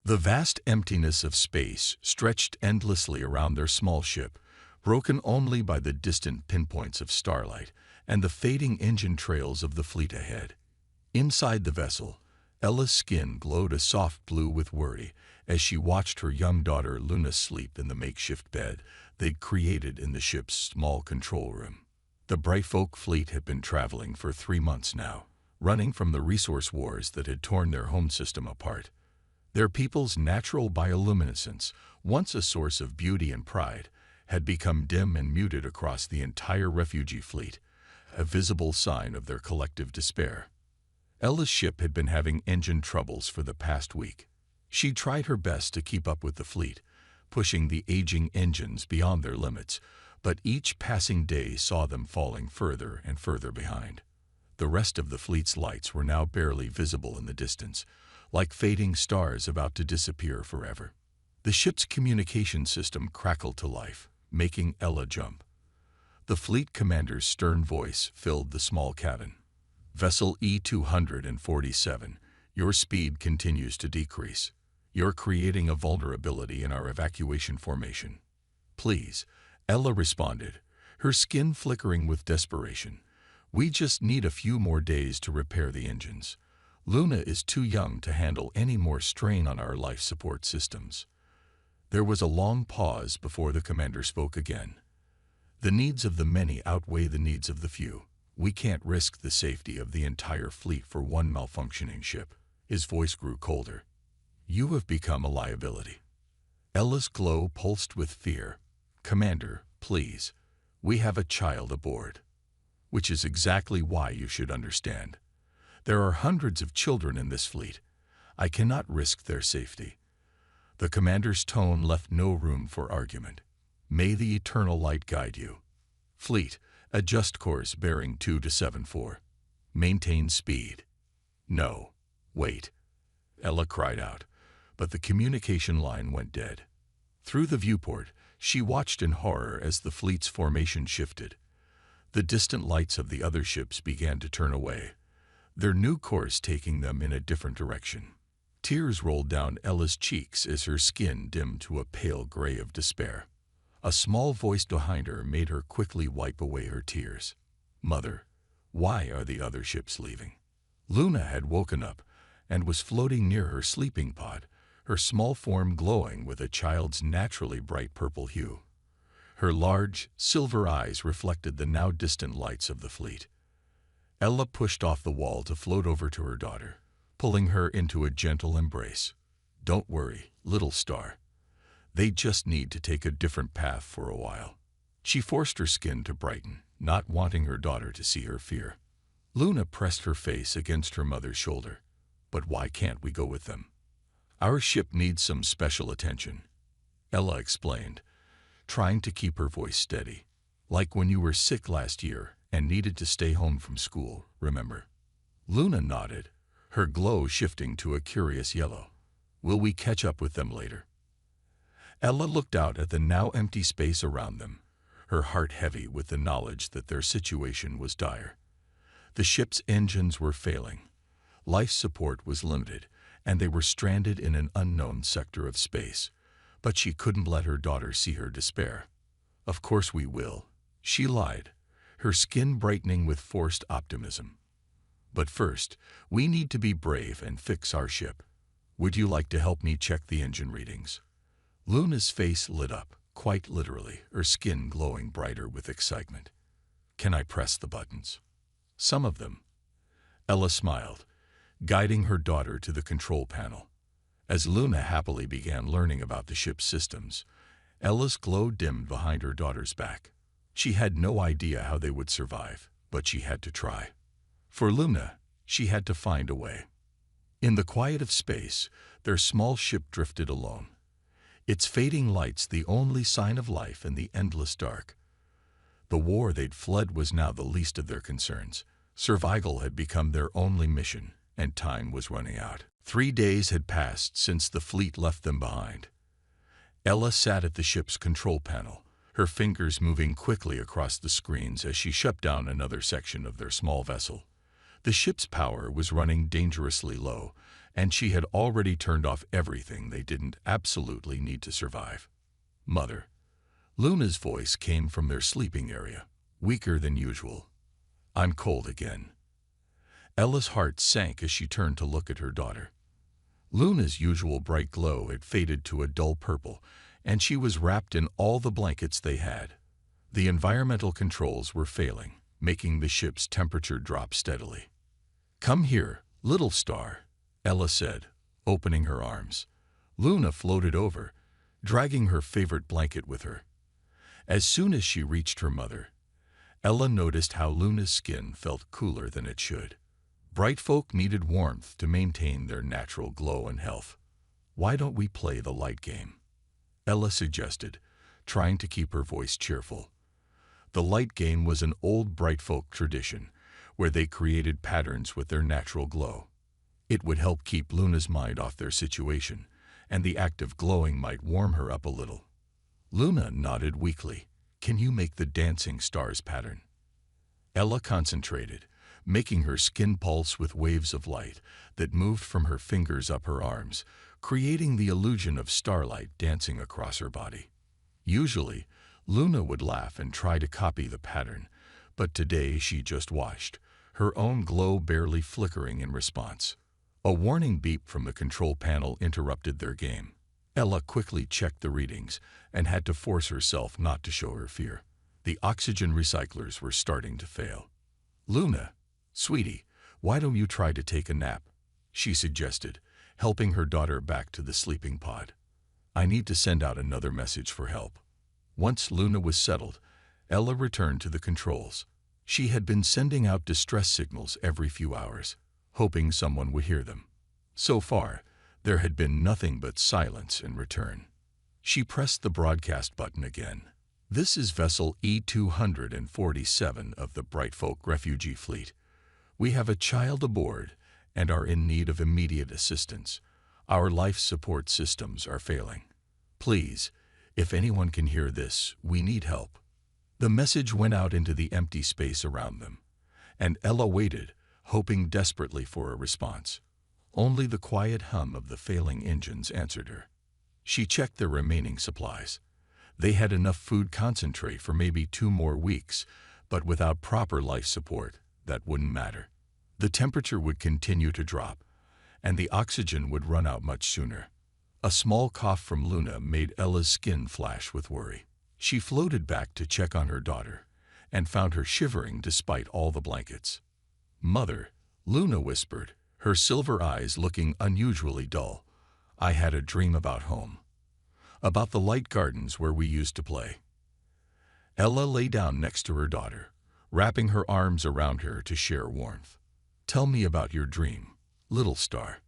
The vast emptiness of space stretched endlessly around their small ship, broken only by the distant pinpoints of starlight and the fading engine trails of the fleet ahead. Inside the vessel, Ella's skin glowed a soft blue with worry as she watched her young daughter Luna sleep in the makeshift bed they'd created in the ship's small control room. The Brightfolk fleet had been traveling for 3 months now, running from the resource wars that had torn their home system apart. Their people's natural bioluminescence, once a source of beauty and pride, had become dim and muted across the entire refugee fleet, a visible sign of their collective despair. Ella's ship had been having engine troubles for the past week. She tried her best to keep up with the fleet, pushing the aging engines beyond their limits, but each passing day saw them falling further and further behind. The rest of the fleet's lights were now barely visible in the distance, like fading stars about to disappear forever. The ship's communication system crackled to life, making Ella jump. The fleet commander's stern voice filled the small cabin. "Vessel E-247, your speed continues to decrease. You're creating a vulnerability in our evacuation formation. Please," Ella responded, her skin flickering with desperation. "We just need a few more days to repair the engines. Luna is too young to handle any more strain on our life support systems." There was a long pause before the commander spoke again. "The needs of the many outweigh the needs of the few. We can't risk the safety of the entire fleet for one malfunctioning ship." His voice grew colder. "You have become a liability." Ella's glow pulsed with fear. "Commander, please. We have a child aboard." "Which is exactly why you should understand. There are hundreds of children in this fleet. I cannot risk their safety." The commander's tone left no room for argument. "May the eternal light guide you. Fleet, adjust course bearing 2-74. Maintain speed." "No, wait," Ella cried out, but the communication line went dead. Through the viewport, she watched in horror as the fleet's formation shifted. The distant lights of the other ships began to turn away, their new course taking them in a different direction. Tears rolled down Ella's cheeks as her skin dimmed to a pale gray of despair. A small voice behind her made her quickly wipe away her tears. "Mother, why are the other ships leaving?" Luna had woken up and was floating near her sleeping pod, her small form glowing with a child's naturally bright purple hue. Her large, silver eyes reflected the now distant lights of the fleet. Ella pushed off the wall to float over to her daughter, pulling her into a gentle embrace. "Don't worry, little star. They just need to take a different path for a while." She forced her skin to brighten, not wanting her daughter to see her fear. Luna pressed her face against her mother's shoulder. "But why can't we go with them?" "Our ship needs some special attention," Ella explained, trying to keep her voice steady. "Like when you were sick last year and needed to stay home from school, remember?" Luna nodded, her glow shifting to a curious yellow. "Will we catch up with them later?" Ella looked out at the now empty space around them, her heart heavy with the knowledge that their situation was dire. The ship's engines were failing, life support was limited, and they were stranded in an unknown sector of space. But she couldn't let her daughter see her despair. "Of course we will," she lied, her skin brightening with forced optimism. "But first, we need to be brave and fix our ship. Would you like to help me check the engine readings?" Luna's face lit up, quite literally, her skin glowing brighter with excitement. "Can I press the buttons?" "Some of them." Ella smiled, guiding her daughter to the control panel. As Luna happily began learning about the ship's systems, Ella's glow dimmed behind her daughter's back. She had no idea how they would survive, but she had to try. For Luna, she had to find a way. In the quiet of space, their small ship drifted alone, its fading lights the only sign of life in the endless dark. The war they'd fled was now the least of their concerns. Survival had become their only mission, and time was running out. 3 days had passed since the fleet left them behind. Ella sat at the ship's control panel, her fingers moving quickly across the screens as she shut down another section of their small vessel. The ship's power was running dangerously low, and she had already turned off everything they didn't absolutely need to survive. "Mother." Luna's voice came from their sleeping area, weaker than usual. "I'm cold again." Ella's heart sank as she turned to look at her daughter. Luna's usual bright glow had faded to a dull purple, and she was wrapped in all the blankets they had. The environmental controls were failing, making the ship's temperature drop steadily. "Come here, little star," Ella said, opening her arms. Luna floated over, dragging her favorite blanket with her. As soon as she reached her mother, Ella noticed how Luna's skin felt cooler than it should. Bright folk needed warmth to maintain their natural glow and health. "Why don't we play the light game?" Ella suggested, trying to keep her voice cheerful. The light game was an old bright folk tradition, where they created patterns with their natural glow. It would help keep Luna's mind off their situation, and the act of glowing might warm her up a little. Luna nodded weakly. "Can you make the dancing stars pattern?" Ella concentrated, making her skin pulse with waves of light that moved from her fingers up her arms, creating the illusion of starlight dancing across her body. Usually, Luna would laugh and try to copy the pattern, but today she just watched, her own glow barely flickering in response. A warning beep from the control panel interrupted their game. Ella quickly checked the readings and had to force herself not to show her fear. The oxygen recyclers were starting to fail. "Luna, sweetie, why don't you try to take a nap?" she suggested, helping her daughter back to the sleeping pod. "I need to send out another message for help." Once Luna was settled, Ella returned to the controls. She had been sending out distress signals every few hours, hoping someone would hear them. So far, there had been nothing but silence in return. She pressed the broadcast button again. "This is vessel E-247 of the Bright Folk Refugee Fleet. We have a child aboard and are in need of immediate assistance. Our life support systems are failing. Please, if anyone can hear this, we need help." The message went out into the empty space around them, and Ella waited, hoping desperately for a response. Only the quiet hum of the failing engines answered her. She checked their remaining supplies. They had enough food concentrate for maybe 2 more weeks, but without proper life support, that wouldn't matter. The temperature would continue to drop, and the oxygen would run out much sooner. A small cough from Luna made Ella's skin flash with worry. She floated back to check on her daughter, and found her shivering despite all the blankets. "Mother," Luna whispered, her silver eyes looking unusually dull. "I had a dream about home. About the light gardens where we used to play." Ella lay down next to her daughter, wrapping her arms around her to share warmth. "Tell me about your dream, little star."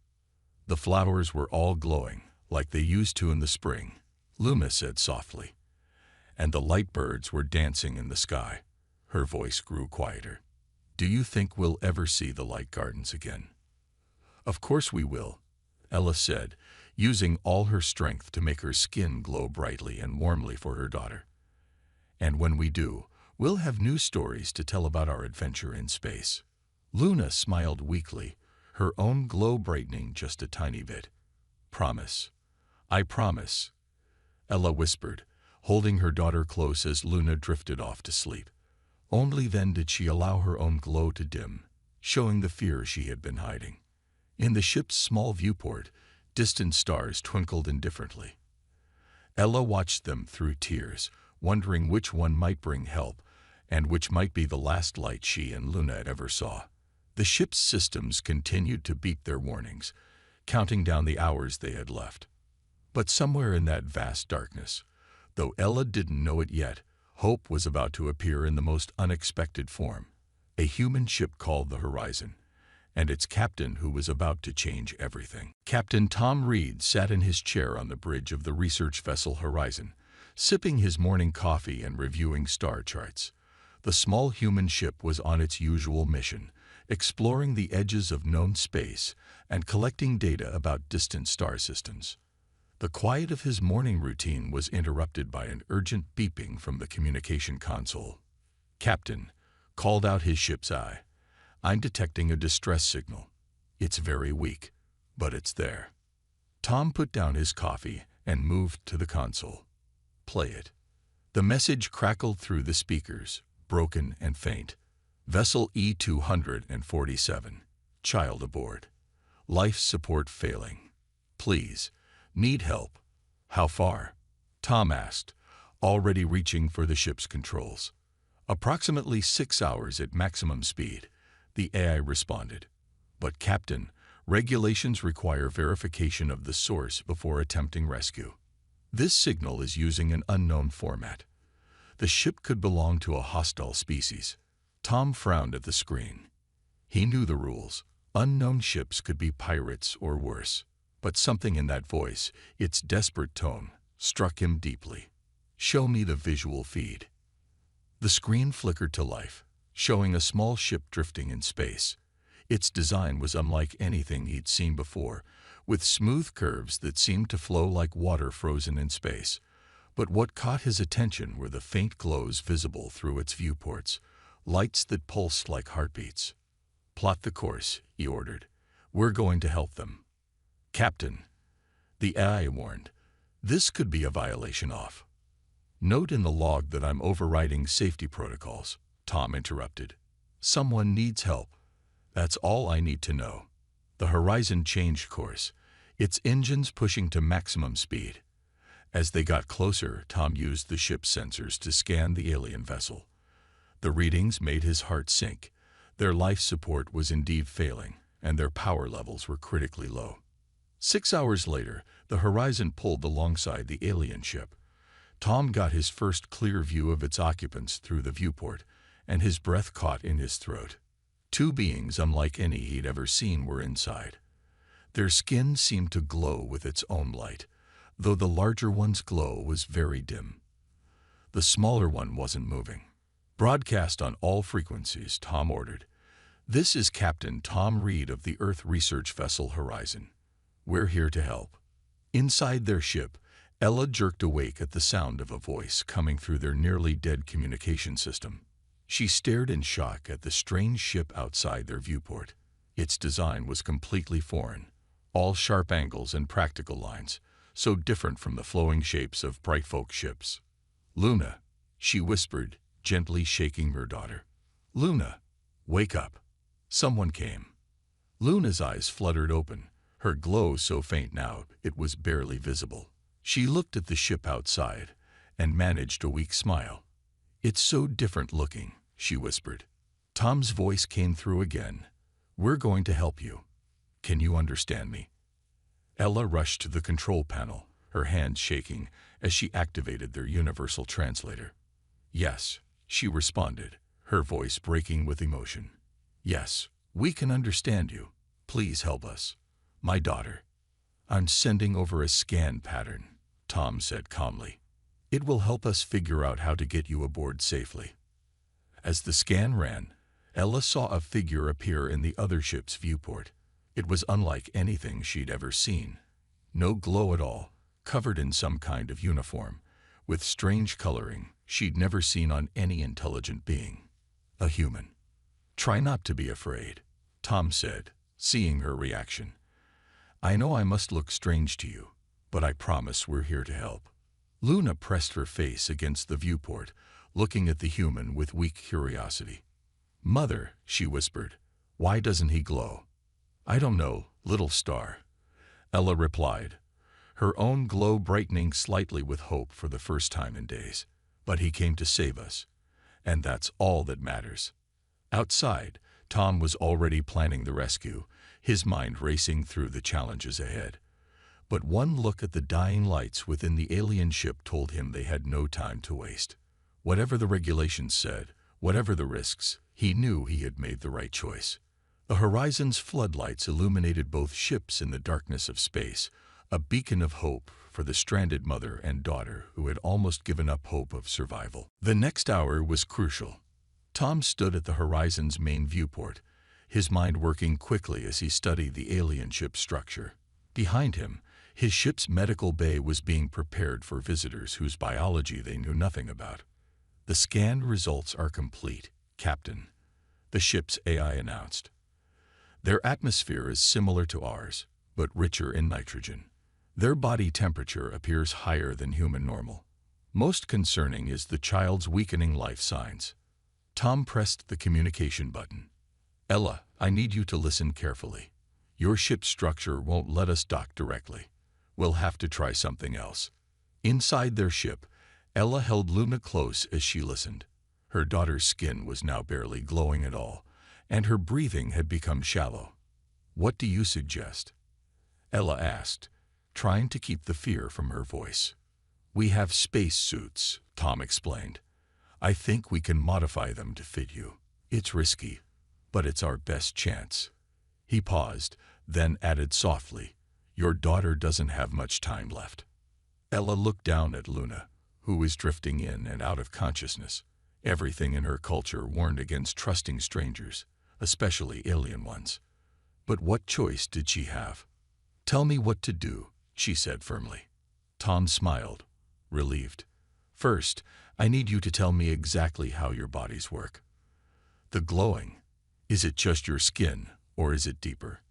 "The flowers were all glowing, like they used to in the spring," Luna said softly. "And the light birds were dancing in the sky." Her voice grew quieter. "Do you think we'll ever see the light gardens again?" "Of course we will," Ella said, using all her strength to make her skin glow brightly and warmly for her daughter. "And when we do, we'll have new stories to tell about our adventure in space." Luna smiled weakly, her own glow brightening just a tiny bit. "Promise." "I promise," Ella whispered, holding her daughter close as Luna drifted off to sleep. Only then did she allow her own glow to dim, showing the fear she had been hiding. In the ship's small viewport, distant stars twinkled indifferently. Ella watched them through tears, wondering which one might bring help and which might be the last light she and Luna ever saw. The ship's systems continued to beep their warnings, counting down the hours they had left. But somewhere in that vast darkness, though Ella didn't know it yet, hope was about to appear in the most unexpected form. A human ship called the Horizon, and its captain who was about to change everything. Captain Tom Reed sat in his chair on the bridge of the research vessel Horizon, sipping his morning coffee and reviewing star charts. The small human ship was on its usual mission, exploring the edges of known space and collecting data about distant star systems. The quiet of his morning routine was interrupted by an urgent beeping from the communication console. "Captain," called out his ship's eye, "I'm detecting a distress signal. It's very weak." but it's there. Tom put down his coffee and moved to the console. Play it. The message crackled through the speakers, broken and faint. Vessel E-247. Child aboard. Life support failing. Please. Need help. How far? Tom asked, already reaching for the ship's controls. Approximately 6 hours at maximum speed, the AI responded. But Captain, regulations require verification of the source before attempting rescue. This signal is using an unknown format. The ship could belong to a hostile species. Tom frowned at the screen. He knew the rules. Unknown ships could be pirates or worse. But something in that voice, its desperate tone, struck him deeply. Show me the visual feed. The screen flickered to life, showing a small ship drifting in space. Its design was unlike anything he'd seen before, with smooth curves that seemed to flow like water frozen in space. But what caught his attention were the faint glows visible through its viewports, lights that pulsed like heartbeats. Plot the course, he ordered. We're going to help them. Captain, the AI warned, this could be a violation of. Note in the log that I'm overriding safety protocols, Tom interrupted. Someone needs help. That's all I need to know. The Horizon changed course, its engines pushing to maximum speed. As they got closer, Tom used the ship's sensors to scan the alien vessel. The readings made his heart sink. Their life support was indeed failing, and their power levels were critically low. 6 hours later, the Horizon pulled alongside the alien ship. Tom got his first clear view of its occupants through the viewport, and his breath caught in his throat. Two beings unlike any he'd ever seen were inside. Their skin seemed to glow with its own light, though the larger one's glow was very dim. The smaller one wasn't moving. Broadcast on all frequencies, Tom ordered. This is Captain Tom Reed of the Earth research vessel Horizon. We're here to help. Inside their ship, Ella jerked awake at the sound of a voice coming through their nearly dead communication system. She stared in shock at the strange ship outside their viewport. Its design was completely foreign, all sharp angles and practical lines, so different from the flowing shapes of bright folk ships. Luna, she whispered, gently shaking her daughter. Luna, wake up. Someone came. Luna's eyes fluttered open, her glow so faint now it was barely visible. She looked at the ship outside and managed a weak smile. It's so different looking, she whispered. Tom's voice came through again. We're going to help you. Can you understand me? Ella rushed to the control panel, her hands shaking as she activated their universal translator. Yes, she responded, her voice breaking with emotion. Yes, we can understand you. Please help us. My daughter. I'm sending over a scan pattern, Tom said calmly. It will help us figure out how to get you aboard safely. As the scan ran, Ella saw a figure appear in the other ship's viewport. It was unlike anything she'd ever seen. No glow at all, covered in some kind of uniform, with strange coloring she'd never seen on any intelligent being. A human. Try not to be afraid, Tom said, seeing her reaction. I know I must look strange to you, but I promise we're here to help. Luna pressed her face against the viewport, looking at the human with weak curiosity. Mother, she whispered, why doesn't he glow? I don't know, little star, Ella replied, her own glow brightening slightly with hope for the first time in days. But he came to save us, and that's all that matters. Outside, Tom was already planning the rescue, his mind racing through the challenges ahead. But one look at the dying lights within the alien ship told him they had no time to waste. Whatever the regulations said, whatever the risks, he knew he had made the right choice. The Horizon's floodlights illuminated both ships in the darkness of space, a beacon of hope for the stranded mother and daughter who had almost given up hope of survival. The next hour was crucial. Tom stood at the Horizon's main viewport, his mind working quickly as he studied the alien ship's structure. Behind him, his ship's medical bay was being prepared for visitors whose biology they knew nothing about. The scanned results are complete, Captain, the ship's AI announced. Their atmosphere is similar to ours, but richer in nitrogen. Their body temperature appears higher than human normal. Most concerning is the child's weakening life signs. Tom pressed the communication button. Ella, I need you to listen carefully. Your ship's structure won't let us dock directly. We'll have to try something else. Inside their ship, Ella held Luna close as she listened. Her daughter's skin was now barely glowing at all, and her breathing had become shallow. What do you suggest? Ella asked, trying to keep the fear from her voice. We have space suits, Tom explained. I think we can modify them to fit you. It's risky, but it's our best chance. He paused, then added softly, Your daughter doesn't have much time left. Ella looked down at Luna, who was drifting in and out of consciousness. Everything in her culture warned against trusting strangers, especially alien ones. But what choice did she have? Tell me what to do, she said firmly. Tom smiled, relieved. First, I need you to tell me exactly how your bodies work. The glowing, is it just your skin, or is it deeper?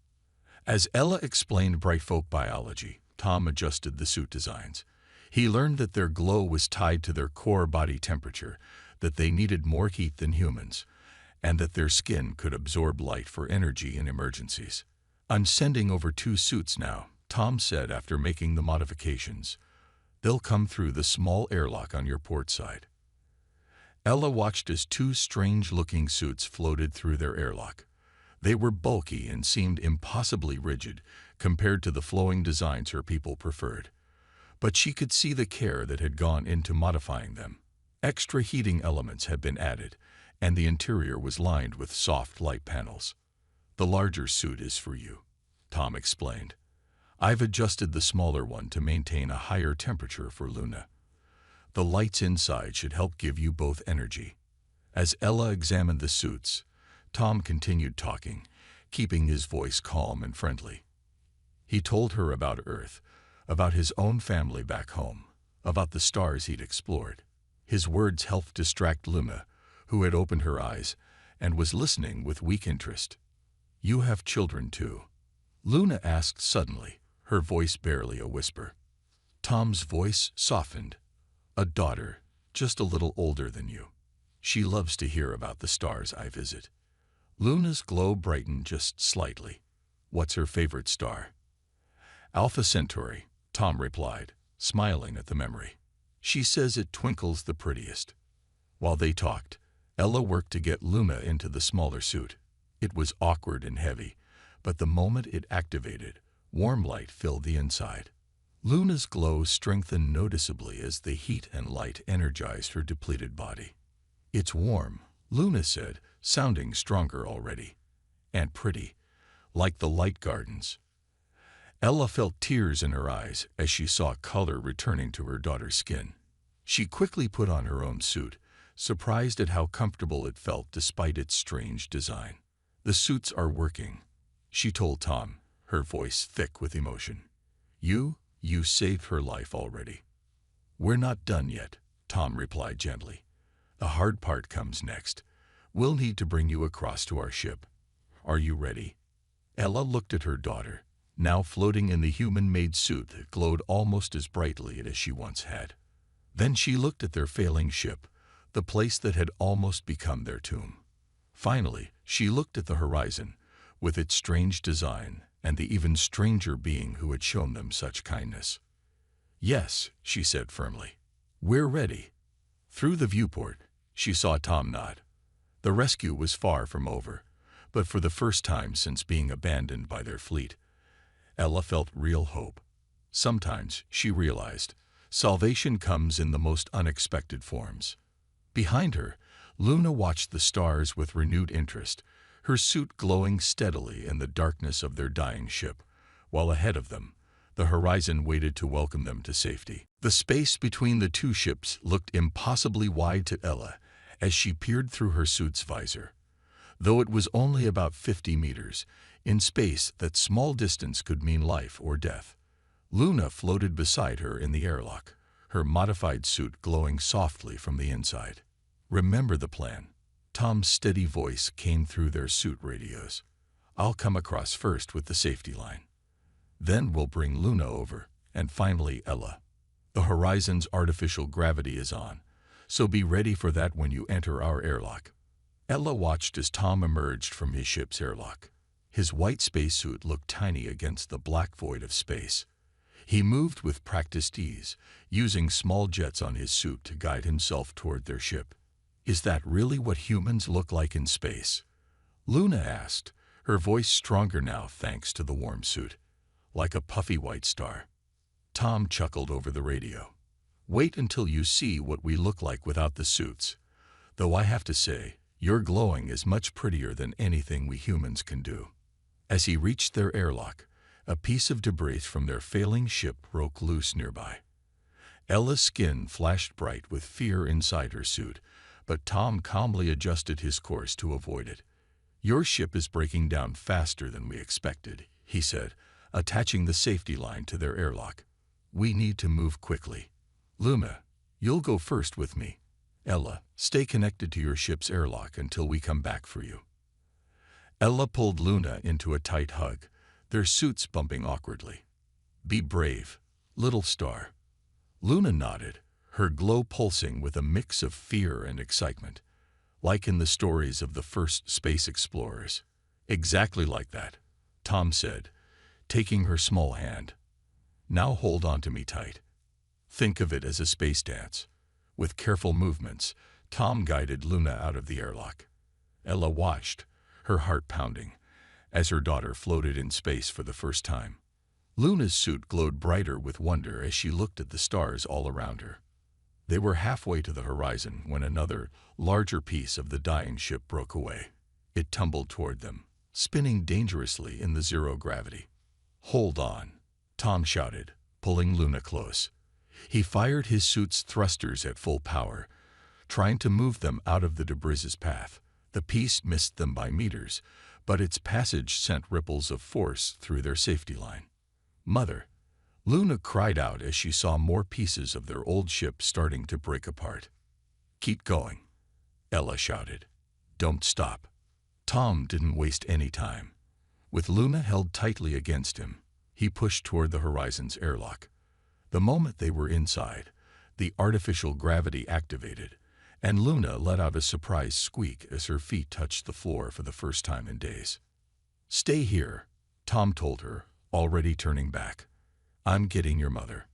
As Ella explained bright folk biology, Tom adjusted the suit designs. He learned that their glow was tied to their core body temperature, that they needed more heat than humans, and that their skin could absorb light for energy in emergencies. I'm sending over 2 suits now, Tom said after making the modifications. They'll come through the small airlock on your port side. Ella watched as 2 strange-looking suits floated through their airlock. They were bulky and seemed impossibly rigid compared to the flowing designs her people preferred. But she could see the care that had gone into modifying them. Extra heating elements had been added, and the interior was lined with soft light panels. The larger suit is for you, Tom explained. I've adjusted the smaller one to maintain a higher temperature for Luna. The lights inside should help give you both energy. As Ella examined the suits, Tom continued talking, keeping his voice calm and friendly. He told her about Earth, about his own family back home, about the stars he'd explored. His words helped distract Luna, who had opened her eyes and was listening with weak interest. You have children too? Luna asked suddenly, her voice barely a whisper. Tom's voice softened. A daughter, just a little older than you. She loves to hear about the stars I visit. Luna's glow brightened just slightly. What's her favorite star? Alpha Centauri, Tom replied, smiling at the memory. She says it twinkles the prettiest. While they talked, Ella worked to get Luna into the smaller suit. It was awkward and heavy, but the moment it activated, warm light filled the inside. Luna's glow strengthened noticeably as the heat and light energized her depleted body. It's warm, Luna said, sounding stronger already. And pretty, like the light gardens. Ella felt tears in her eyes as she saw color returning to her daughter's skin. She quickly put on her own suit, surprised at how comfortable it felt despite its strange design. The suits are working, she told Tom, her voice thick with emotion. You saved her life already. We're not done yet, Tom replied gently. The hard part comes next. We'll need to bring you across to our ship. Are you ready? Ella looked at her daughter, now floating in the human-made suit that glowed almost as brightly as she once had. Then she looked at their failing ship, the place that had almost become their tomb. Finally, she looked at the horizon, with its strange design and the even stranger being who had shown them such kindness. Yes, she said firmly. We're ready. Through the viewport, she saw Tom nod. The rescue was far from over, but for the first time since being abandoned by their fleet, Ella felt real hope. Sometimes, she realized, salvation comes in the most unexpected forms. Behind her, Luna watched the stars with renewed interest, her suit glowing steadily in the darkness of their dying ship, while ahead of them, the horizon waited to welcome them to safety. The space between the 2 ships looked impossibly wide to Ella as she peered through her suit's visor. Though it was only about 50 meters, in space that small distance could mean life or death. Luna floated beside her in the airlock, her modified suit glowing softly from the inside. Remember the plan. Tom's steady voice came through their suit radios. I'll come across first with the safety line. Then we'll bring Luna over, and finally Ella. The horizon's artificial gravity is on, so be ready for that when you enter our airlock." Ella watched as Tom emerged from his ship's airlock. His white spacesuit looked tiny against the black void of space. He moved with practiced ease, using small jets on his suit to guide himself toward their ship. "Is that really what humans look like in space?" Luna asked, her voice stronger now thanks to the warm suit. "Like a puffy white star." Tom chuckled over the radio. "Wait until you see what we look like without the suits. Though I have to say, your glowing is much prettier than anything we humans can do." As he reached their airlock, a piece of debris from their failing ship broke loose nearby. Ella's skin flashed bright with fear inside her suit, but Tom calmly adjusted his course to avoid it. "Your ship is breaking down faster than we expected," he said, attaching the safety line to their airlock. "We need to move quickly. Luna, you'll go first with me. Ella, stay connected to your ship's airlock until we come back for you." Ella pulled Luna into a tight hug, their suits bumping awkwardly. "Be brave, little star." Luna nodded, her glow pulsing with a mix of fear and excitement, like in the stories of the first space explorers. "Exactly like that," Tom said, taking her small hand. "Now hold on to me tight." Think of it as a space dance. With careful movements, Tom guided Luna out of the airlock. Ella watched, her heart pounding, as her daughter floated in space for the first time. Luna's suit glowed brighter with wonder as she looked at the stars all around her. They were halfway to the horizon when another, larger piece of the dying ship broke away. It tumbled toward them, spinning dangerously in the zero gravity. "Hold on," Tom shouted, pulling Luna close. He fired his suit's thrusters at full power, trying to move them out of the debris's path. The piece missed them by meters, but its passage sent ripples of force through their safety line. "Mother!" Luna cried out as she saw more pieces of their old ship starting to break apart. "Keep going," Ella shouted. "Don't stop." Tom didn't waste any time. With Luna held tightly against him, he pushed toward the horizon's airlock. The moment they were inside, the artificial gravity activated, and Luna let out a surprised squeak as her feet touched the floor for the first time in days. "Stay here," Tom told her, already turning back. "I'm getting your mother."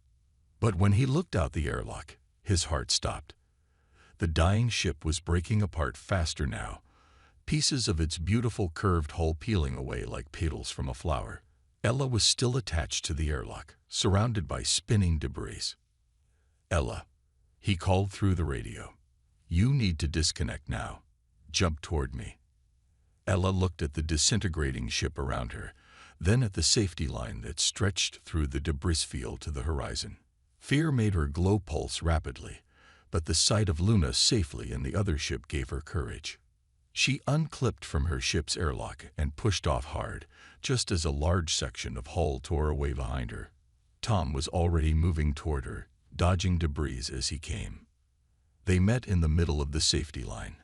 But when he looked out the airlock, his heart stopped. The dying ship was breaking apart faster now, pieces of its beautiful curved hull peeling away like petals from a flower. Ella was still attached to the airlock, surrounded by spinning debris. "Ella," he called through the radio, "you need to disconnect now. Jump toward me." Ella looked at the disintegrating ship around her, then at the safety line that stretched through the debris field to the horizon. Fear made her glow pulse rapidly, but the sight of Luna safely in the other ship gave her courage. She unclipped from her ship's airlock and pushed off hard, just as a large section of hull tore away behind her. Tom was already moving toward her, dodging debris as he came. They met in the middle of the safety line,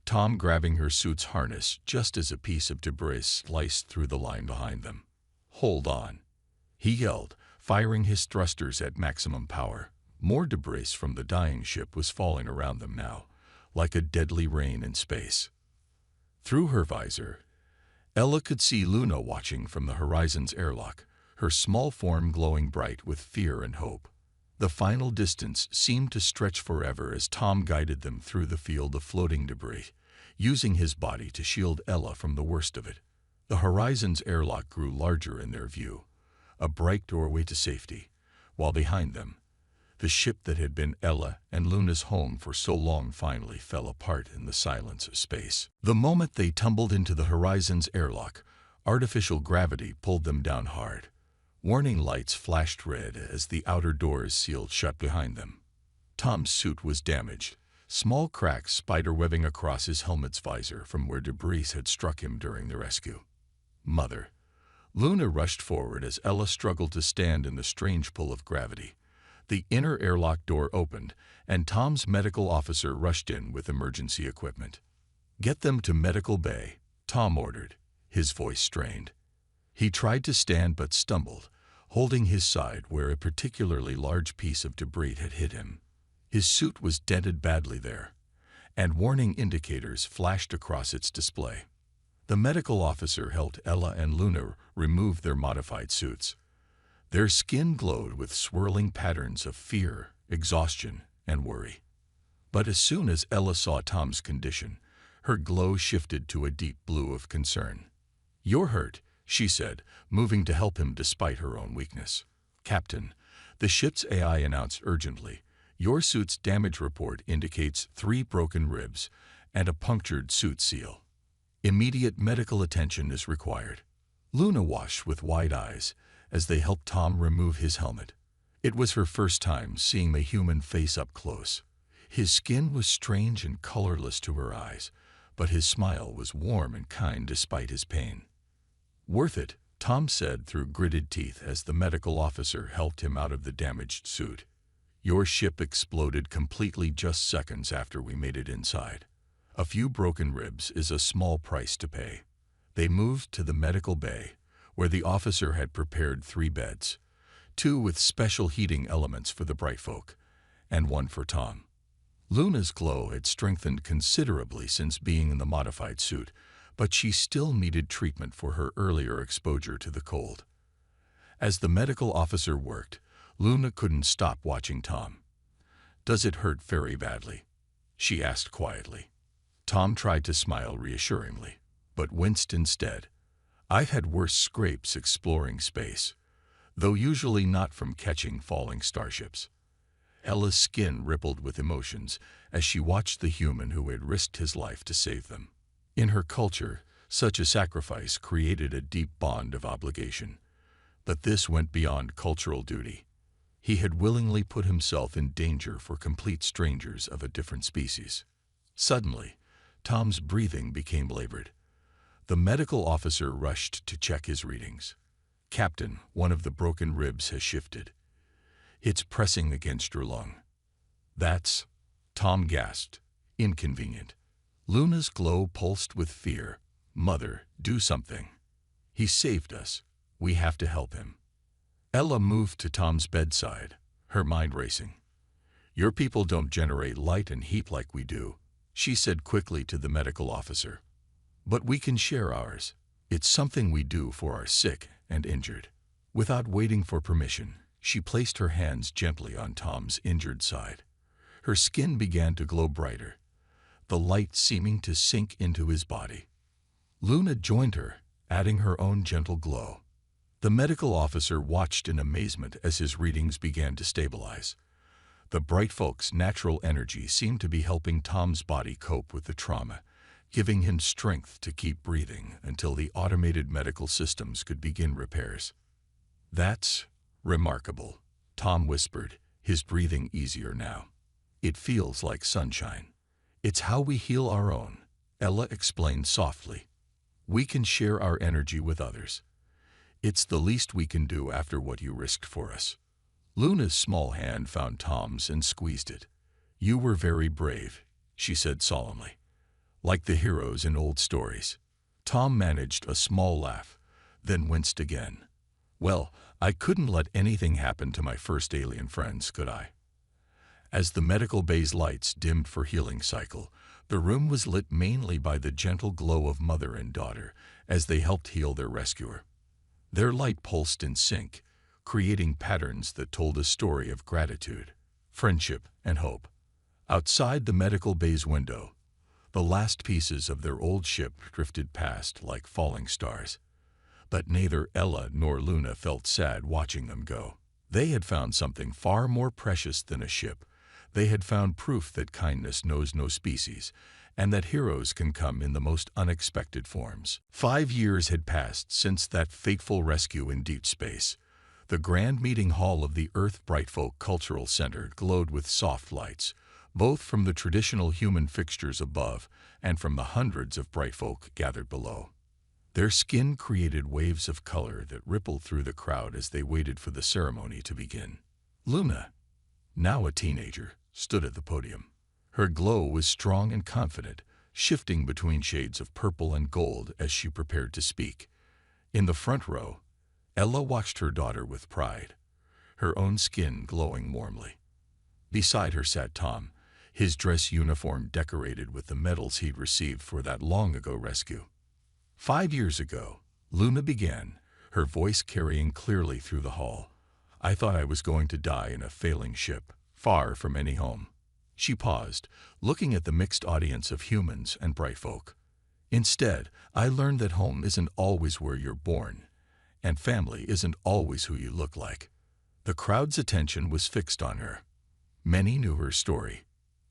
Tom grabbing her suit's harness just as a piece of debris sliced through the line behind them. "Hold on," he yelled, firing his thrusters at maximum power. More debris from the dying ship was falling around them now, like a deadly rain in space. Through her visor, Ella could see Luna watching from the horizon's airlock, her small form glowing bright with fear and hope. The final distance seemed to stretch forever as Tom guided them through the field of floating debris, using his body to shield Ella from the worst of it. The horizon's airlock grew larger in their view, a bright doorway to safety, while behind them, the ship that had been Ella and Luna's home for so long finally fell apart in the silence of space. The moment they tumbled into the horizon's airlock, artificial gravity pulled them down hard. Warning lights flashed red as the outer doors sealed shut behind them. Tom's suit was damaged, small cracks spiderwebbing across his helmet's visor from where debris had struck him during the rescue. "Mother." Luna rushed forward as Ella struggled to stand in the strange pull of gravity. The inner airlock door opened, and Tom's medical officer rushed in with emergency equipment. "Get them to medical bay," Tom ordered, his voice strained. He tried to stand but stumbled, holding his side where a particularly large piece of debris had hit him. His suit was dented badly there, and warning indicators flashed across its display. The medical officer helped Ella and Luna remove their modified suits. Their skin glowed with swirling patterns of fear, exhaustion, and worry. But as soon as Ella saw Tom's condition, her glow shifted to a deep blue of concern. "You're hurt," she said, moving to help him despite her own weakness. "Captain," the ship's AI announced urgently, "your suit's damage report indicates 3 broken ribs and a punctured suit seal. Immediate medical attention is required." Luna watched with wide eyes as they helped Tom remove his helmet. It was her first time seeing the human face up close. His skin was strange and colorless to her eyes, but his smile was warm and kind despite his pain. "Worth it," Tom said through gritted teeth as the medical officer helped him out of the damaged suit. "Your ship exploded completely just seconds after we made it inside. A few broken ribs is a small price to pay." They moved to the medical bay, where the officer had prepared 3 beds, 2 with special heating elements for the bright folk, and 1 for Tom. Luna's glow had strengthened considerably since being in the modified suit, but she still needed treatment for her earlier exposure to the cold. As the medical officer worked, Luna couldn't stop watching Tom. "Does it hurt very badly?" she asked quietly. Tom tried to smile reassuringly, but winced instead. "I've had worse scrapes exploring space, though usually not from catching falling starships." Ella's skin rippled with emotions as she watched the human who had risked his life to save them. In her culture, such a sacrifice created a deep bond of obligation. But this went beyond cultural duty. He had willingly put himself in danger for complete strangers of a different species. Suddenly, Tom's breathing became labored. The medical officer rushed to check his readings. "Captain, one of the broken ribs has shifted. It's pressing against your lung." "That's," Tom gasped, "inconvenient." Luna's glow pulsed with fear. "Mother, do something. He saved us. We have to help him." Ella moved to Tom's bedside, her mind racing. "Your people don't generate light and heat like we do," she said quickly to the medical officer. "But we can share ours. It's something we do for our sick and injured." Without waiting for permission, she placed her hands gently on Tom's injured side. Her skin began to glow brighter, the light seeming to sink into his body. Luna joined her, adding her own gentle glow. The medical officer watched in amazement as his readings began to stabilize. The bright folk's natural energy seemed to be helping Tom's body cope with the trauma, giving him strength to keep breathing until the automated medical systems could begin repairs. "That's remarkable," Tom whispered, his breathing easier now. "It feels like sunshine." "It's how we heal our own," Ella explained softly. "We can share our energy with others. It's the least we can do after what you risked for us." Luna's small hand found Tom's and squeezed it. "You were very brave," she said solemnly, "like the heroes in old stories." Tom managed a small laugh, then winced again. "Well, I couldn't let anything happen to my first alien friends, could I?" As the medical bay's lights dimmed for healing cycle, the room was lit mainly by the gentle glow of mother and daughter as they helped heal their rescuer. Their light pulsed in sync, creating patterns that told a story of gratitude, friendship, and hope. Outside the medical bay's window, the last pieces of their old ship drifted past like falling stars. But neither Ella nor Luna felt sad watching them go. They had found something far more precious than a ship. They had found proof that kindness knows no species, and that heroes can come in the most unexpected forms. 5 years had passed since that fateful rescue in deep space. The grand meeting hall of the Earth Brightfolk Cultural Center glowed with soft lights, both from the traditional human fixtures above and from the hundreds of brightfolk gathered below. Their skin created waves of color that rippled through the crowd as they waited for the ceremony to begin. Luna, now a teenager, stood at the podium. Her glow was strong and confident, shifting between shades of purple and gold as she prepared to speak. In the front row, Ella watched her daughter with pride, her own skin glowing warmly. Beside her sat Tom, his dress uniform decorated with the medals he'd received for that long-ago rescue. 5 years ago, Luna began, her voice carrying clearly through the hall. I thought I was going to die in a failing ship, far from any home. She paused, looking at the mixed audience of humans and bright folk. Instead, I learned that home isn't always where you're born, and family isn't always who you look like. The crowd's attention was fixed on her. Many knew her story.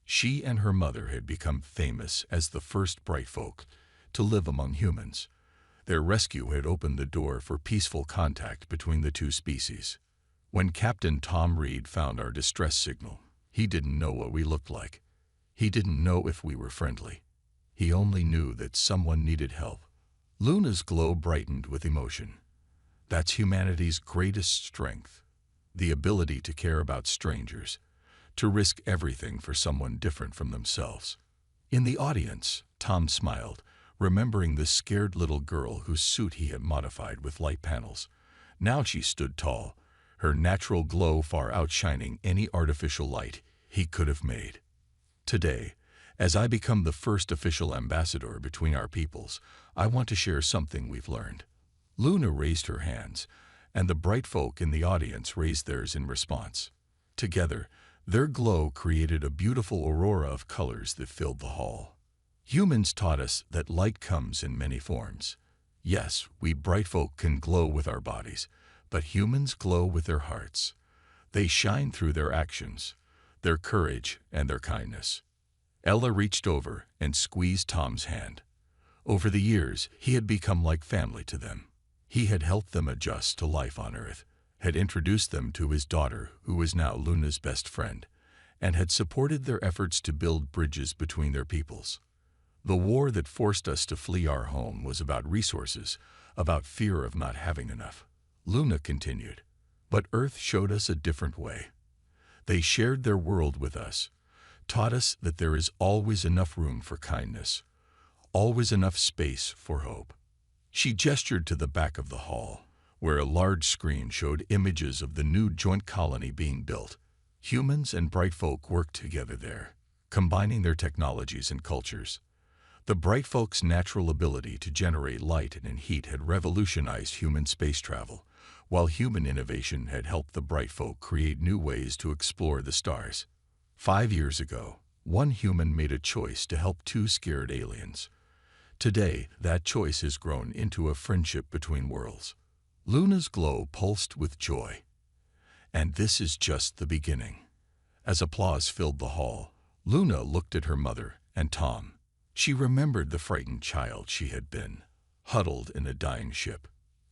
She and her mother had become famous as the first bright folk to live among humans. Their rescue had opened the door for peaceful contact between the two species. When Captain Tom Reed found our distress signal, he didn't know what we looked like. He didn't know if we were friendly. He only knew that someone needed help. Luna's glow brightened with emotion. That's humanity's greatest strength, the ability to care about strangers, to risk everything for someone different from themselves. In the audience, Tom smiled, remembering the scared little girl whose suit he had modified with light panels. Now she stood tall, her natural glow far outshining any artificial light he could have made. Today, as I become the first official ambassador between our peoples, I want to share something we've learned. Luna raised her hands, and the bright folk in the audience raised theirs in response. Together, their glow created a beautiful aurora of colors that filled the hall. Humans taught us that light comes in many forms. Yes, we bright folk can glow with our bodies, but humans glow with their hearts. They shine through their actions, their courage, and their kindness. Ella reached over and squeezed Tom's hand. Over the years, he had become like family to them. He had helped them adjust to life on Earth, had introduced them to his daughter, who was now Luna's best friend, and had supported their efforts to build bridges between their peoples. The war that forced us to flee our home was about resources, about fear of not having enough. Luna continued, but Earth showed us a different way. They shared their world with us, taught us that there is always enough room for kindness, always enough space for hope. She gestured to the back of the hall, where a large screen showed images of the new joint colony being built. Humans and bright folk worked together there, combining their technologies and cultures. The bright folk's natural ability to generate light and heat had revolutionized human space travel, while human innovation had helped the bright folk create new ways to explore the stars. 5 years ago, one human made a choice to help two scared aliens. Today, that choice has grown into a friendship between worlds. Luna's glow pulsed with joy. And this is just the beginning. As applause filled the hall, Luna looked at her mother and Tom. She remembered the frightened child she had been, huddled in a dying ship.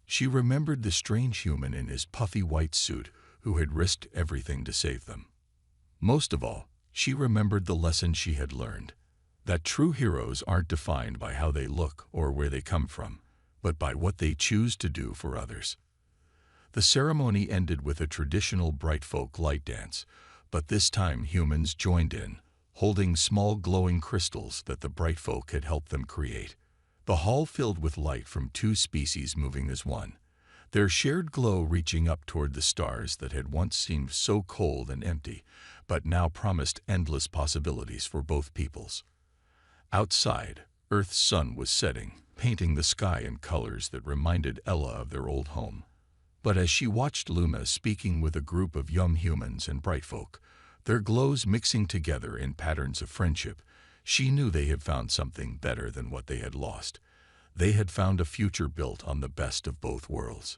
She remembered the strange human in his puffy white suit who had risked everything to save them. Most of all, she remembered the lesson she had learned, that true heroes aren't defined by how they look or where they come from, but by what they choose to do for others. The ceremony ended with a traditional bright folk light dance, but this time humans joined in, holding small glowing crystals that the bright folk had helped them create. The hall filled with light from two species moving as one, their shared glow reaching up toward the stars that had once seemed so cold and empty, but now promised endless possibilities for both peoples. Outside, Earth's sun was setting, painting the sky in colors that reminded Ella of their old home. But as she watched Luna speaking with a group of young humans and bright folk, their glows mixing together in patterns of friendship, she knew they had found something better than what they had lost. They had found a future built on the best of both worlds.